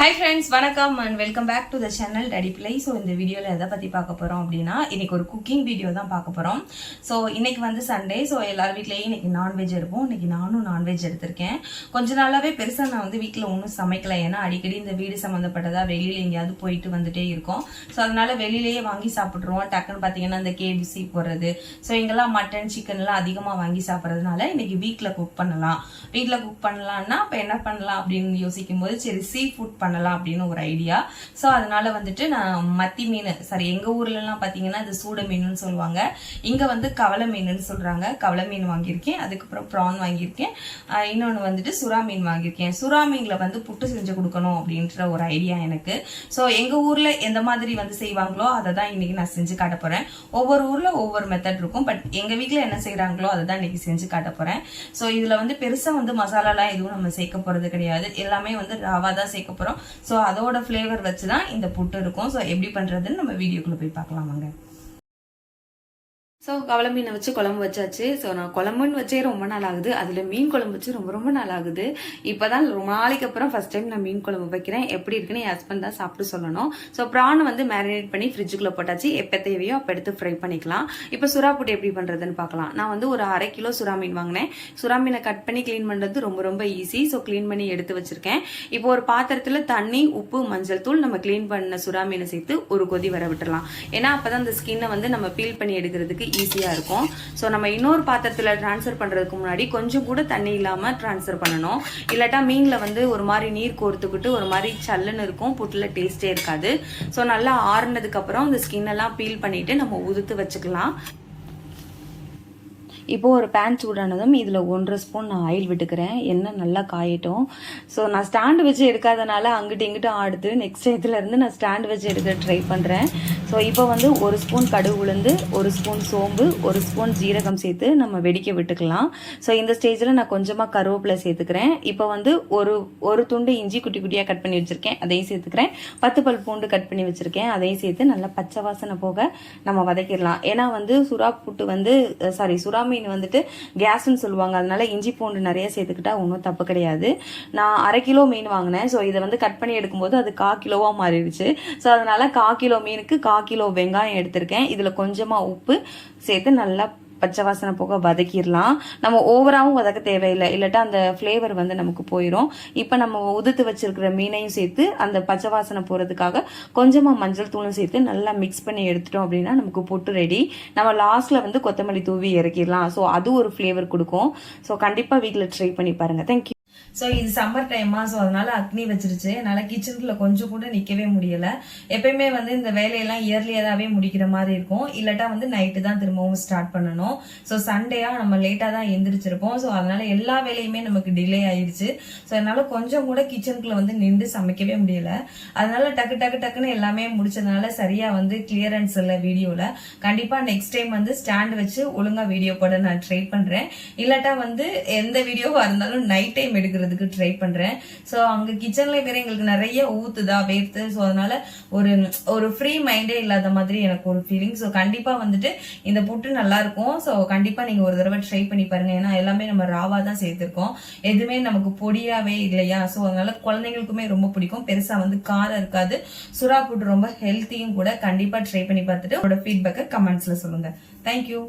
Hi friends, வணக்கம் and welcome back to the channel Daddy Play. So இந்த வீடியோல எதை பத்தி பார்க்க போறோம் அப்படினா இன்னைக்கு ஒரு குக்கிங் வீடியோ தான் பார்க்க போறோம். So இன்னைக்கு வந்து சண்டே, so எல்லார் வீட்லயே இன்னைக்கு நான்வெஜ் இருக்கும். இன்னைக்கு நானும் நான்வெஜ் எடுத்திருக்கேன். கொஞ்ச நாளாவே பெருசா நான் வந்து வீட்ல ஒன்றும் சமைக்கல, ஏன்னா அடிக்கடி இந்த வீடு சம்பந்தப்பட்டதா வெளியில எங்கேயாவது போயிட்டு வந்துட்டே இருக்கோம். ஸோ அதனால வெளியிலேயே வாங்கி சாப்பிட்ருவோம். டக்குன்னு பார்த்தீங்கன்னா இந்த KFC போடுறது, ஸோ இங்கெல்லாம் மட்டன் சிக்கன்லாம் அதிகமாக வாங்கி சாப்பிட்றதுனால இன்னைக்கு வீட்டில் குக் பண்ணலாம். வீட்டில் குக் பண்ணலாம்னா இப்போ என்ன பண்ணலாம் அப்படின்னு யோசிக்கும் போது சரி சீ ஃபுட் பண்ணலாம் அப்படின்னு ஒரு ஐடியா. ஸோ அதனால வந்துட்டு நான் மத்தி மீன், சரி எங்க ஊர்ல எல்லாம் பாத்தீங்கன்னா இது சூட மீன் சொல்லுவாங்க, இங்க வந்து கவலை மீன் சொல்றாங்க. கவலை மீன் வாங்கியிருக்கேன், அதுக்கப்புறம் ப்ரான் வாங்கியிருக்கேன், இன்னொன்னு வந்துட்டு சுறா மீன் வாங்கியிருக்கேன். சுறா மீன்ல வந்து புட்டு செஞ்சு கொடுக்கணும் அப்படின்ற ஒரு ஐடியா எனக்கு. ஸோ எங்க ஊர்ல எந்த மாதிரி வந்து செய்வாங்களோ அதை தான் இன்னைக்கு நான் செஞ்சு காட்ட போறேன். ஒவ்வொரு ஊர்ல ஒவ்வொரு மெத்தட் இருக்கும், பட் எங்க வீட்டுல என்ன செய்யறாங்களோ அதை தான் இன்னைக்கு செஞ்சு காட்ட போறேன். ஸோ இதுல வந்து பெருசா வந்து மசாலாலாம் எதுவும் நம்ம சேர்க்க போறது கிடையாது, எல்லாமே வந்து ராவா தான் சேர்க்க போறோம். ஸோ அதோட ஃபிளேவர் வச்சுதான் இந்த புட்டு இருக்கும். ஸோ எப்படி பண்றதுன்னு நம்ம வீடியோக்குள்ள போய் பார்க்கலாம் வாங்க. ஸோ கவலை மீனை வச்சு குழம்பு வச்சாச்சு. ஸோ நான் குழம்புன்னு வச்சே ரொம்ப நாள் ஆகுது, அதில் மீன் குழம்பு வச்சு ரொம்ப ரொம்ப நாள் ஆகுது. இப்போ தான் ரொம்ப நாளைக்கு அப்புறம் ஃபர்ஸ்ட் டைம் நான் மீன் குழம்பு வைக்கிறேன். எப்படி இருக்குன்னு என் ஹஸ்பண்ட் தான் சாப்பிட்டு சொல்லணும். ஸோ ப்ரான் வந்து மேரினேட் பண்ணி ஃப்ரிட்ஜுக்குள்ளே போட்டாச்சு, எப்போ தேவையோ அப்போ எடுத்து ஃப்ரை பண்ணிக்கலாம். இப்போ சுறா புட்டு எப்படி பண்ணுறதுன்னு பார்க்கலாம். நான் வந்து ஒரு 1/2 கிலோ சுறா மீன் வாங்கினேன். சுறா மீனை கட் பண்ணி க்ளீன் பண்ணுறது ரொம்ப ரொம்ப ஈஸி. ஸோ க்ளீன் பண்ணி எடுத்து வச்சிருக்கேன். இப்போ ஒரு பாத்திரத்தில் தண்ணி, உப்பு, மஞ்சள் தூள், நம்ம க்ளீன் பண்ண சுறா மீனை சேர்த்து ஒரு கொதி வர விட்டுடலாம். ஏன்னா அப்போ தான் அந்த ஸ்கின்னை வந்து நம்ம பீல் பண்ணி எடுக்கிறதுக்கு ஈஸியா இருக்கும். ஸோ நம்ம இன்னொரு பாத்திரத்துல டிரான்ஸ்ஃபர் பண்றதுக்கு முன்னாடி கொஞ்சம் கூட தண்ணி இல்லாம டிரான்ஸ்ஃபர் பண்ணணும். இல்லாட்டா மீன்ல வந்து ஒரு மாதிரி நீர் கோர்த்துக்கிட்டு ஒரு மாதிரி சல்லுன்னு இருக்கும், புட்டுல டேஸ்டே இருக்காது. ஸோ நல்லா ஆறுனதுக்கு அப்புறம் இந்த ஸ்கின் எல்லாம் பீல் பண்ணிட்டு நம்ம உதுத்து வச்சுக்கலாம். இப்போ ஒரு பேன் சூடானதும் இதில் 1/2 ஸ்பூன் நான் ஆயில் விட்டுக்கிறேன். எண்ணெய் நல்லா காயட்டும். ஸோ நான் ஸ்டாண்டு வச்சு எடுக்காதனால அங்கிட்டு இங்கிட்டு ஆடுது. நெக்ஸ்ட் இருந்து நான் ஸ்டாண்டு வச்சு எடுக்க ட்ரை பண்ணுறேன். ஸோ இப்போ வந்து 1 ஸ்பூன் கடுகு உளுந்து, 1 ஸ்பூன் சோம்பு, 1 ஸ்பூன் ஜீரகம் சேர்த்து நம்ம வெடிக்க விட்டுக்கலாம். ஸோ இந்த ஸ்டேஜில் நான் கொஞ்சமாக கருவேப்பிலை சேர்த்துக்கிறேன். இப்போ வந்து ஒரு துண்டு இஞ்சி குட்டி குட்டியாக கட் பண்ணி வச்சுருக்கேன், அதையும் சேர்த்துக்கிறேன். 10 பல் பூண்டு கட் பண்ணி வச்சுருக்கேன், அதையும் சேர்த்து நல்லா பச்சை வாசனை போக நம்ம வதக்கிடலாம். ஏன்னா வந்து சுறா புட்டு வந்து சுறா மீன் வந்துட்டு கேஸ்ன்னு சொல்லுவாங்க, அதனால இஞ்சி பூண்டு நிறைய சேர்த்துக்கிட்டா ஒன்றும் தப்பு கிடையாது. நான் 1/2 கிலோ மீன் வாங்கினேன். ஸோ இதை வந்து கட் பண்ணி எடுக்கும்போது அது 1/4 கிலோவா மாறிடுச்சு. ஸோ அதனால 1/4 கிலோ மீனுக்கு 1/4 கிலோ வெங்காயம் எடுத்திருக்கேன். இதுல கொஞ்சமா உப்பு சேர்த்து நல்லா பச்சை வாசனை போக வதக்கிடலாம். நம்ம ஓவராவும் வதக்க தேவையில்லை, இல்லாட்டா அந்த ஃப்ளேவர் வந்து நமக்கு போயிடும். இப்போ நம்ம உதுத்து வச்சிருக்கிற மீனையும் சேர்த்து அந்த பச்சை வாசனை போகிறதுக்காக கொஞ்சமாக மஞ்சள் தூளும் சேர்த்து நல்லா மிக்ஸ் பண்ணி எடுத்துட்டோம் அப்படின்னா நமக்கு புட்டு ரெடி. நம்ம லாஸ்ட்ல வந்து கொத்தமல்லி தூவி இறக்கிடலாம். ஸோ அது ஒரு ஃப்ளேவர் கொடுக்கும். ஸோ கண்டிப்பாக வீட்டில் ட்ரை பண்ணி பாருங்க. தேங்க்யூ. ஸோ இது சம்மர் டைமா, ஸோ அதனால அக்னி வச்சிருச்சு, அதனால கிச்சனுக்குள்ள கொஞ்சம் கூட நிக்கவே முடியல. எப்பயுமே வந்து இந்த வேலையெல்லாம் இயர்லியதாவே முடிக்கிற மாதிரி இருக்கும், இல்லாட்டா வந்து நைட்டு தான் திரும்பவும் ஸ்டார்ட் பண்ணணும். ஸோ சண்டேயா நம்ம லேட்டா தான் எந்திரிச்சிருப்போம். ஸோ அதனால எல்லா வேலையுமே நமக்கு டிலே ஆயிடுச்சு. ஸோ அதனால கொஞ்சம் கூட கிச்சனுக்குள்ள வந்து நின்று சமைக்கவே முடியல. அதனால டக்குன்னு எல்லாமே முடிச்சதுனால சரியா வந்து கிளியரன்ஸ் இல்லை வீடியோல. கண்டிப்பா நெக்ஸ்ட் டைம் வந்து ஸ்டாண்ட் வச்சு ஒழுங்கா வீடியோ போட நான் ட்ரை பண்றேன். இல்லாட்டா வந்து எந்த வீடியோவா இருந்தாலும் நைட் டைம் எடுக்கிறதுக்கு ட்ரை பண்றேன். சோ அங்க கிச்சன்ல வேற எங்களுக்கு நிறைய ஊத்துதா வேர்த்து. சோ அதனால ஒரு ஃப்ரீ மைண்டே இல்லாத மாதிரி எனக்கு ஒரு ஃபீலிங். சோ கண்டிப்பா வந்துட்டு இந்த புட்டு நல்லா இருக்கும். சோ கண்டிப்பா நீங்க ஒரு தடவை ட்ரை பண்ணி பாருங்க. ஏன்னா எல்லாமே நம்ம ராவா தான் சேர்த்திருக்கோம், எதுவுமே நமக்கு பொடியாவே இல்லையா. சோ அதனால குழந்தைங்களுக்குமே ரொம்ப பிடிக்கும், பெருசா வந்து காரம் இருக்காது. சுறா புட்டு ரொம்ப ஹெல்த்தியும் கூட. கண்டிப்பா ட்ரை பண்ணி பார்த்துட்டு உங்களோட ஃபீட்பேக்கை கமெண்ட்ஸ்ல சொல்லுங்க. தேங்க்யூ.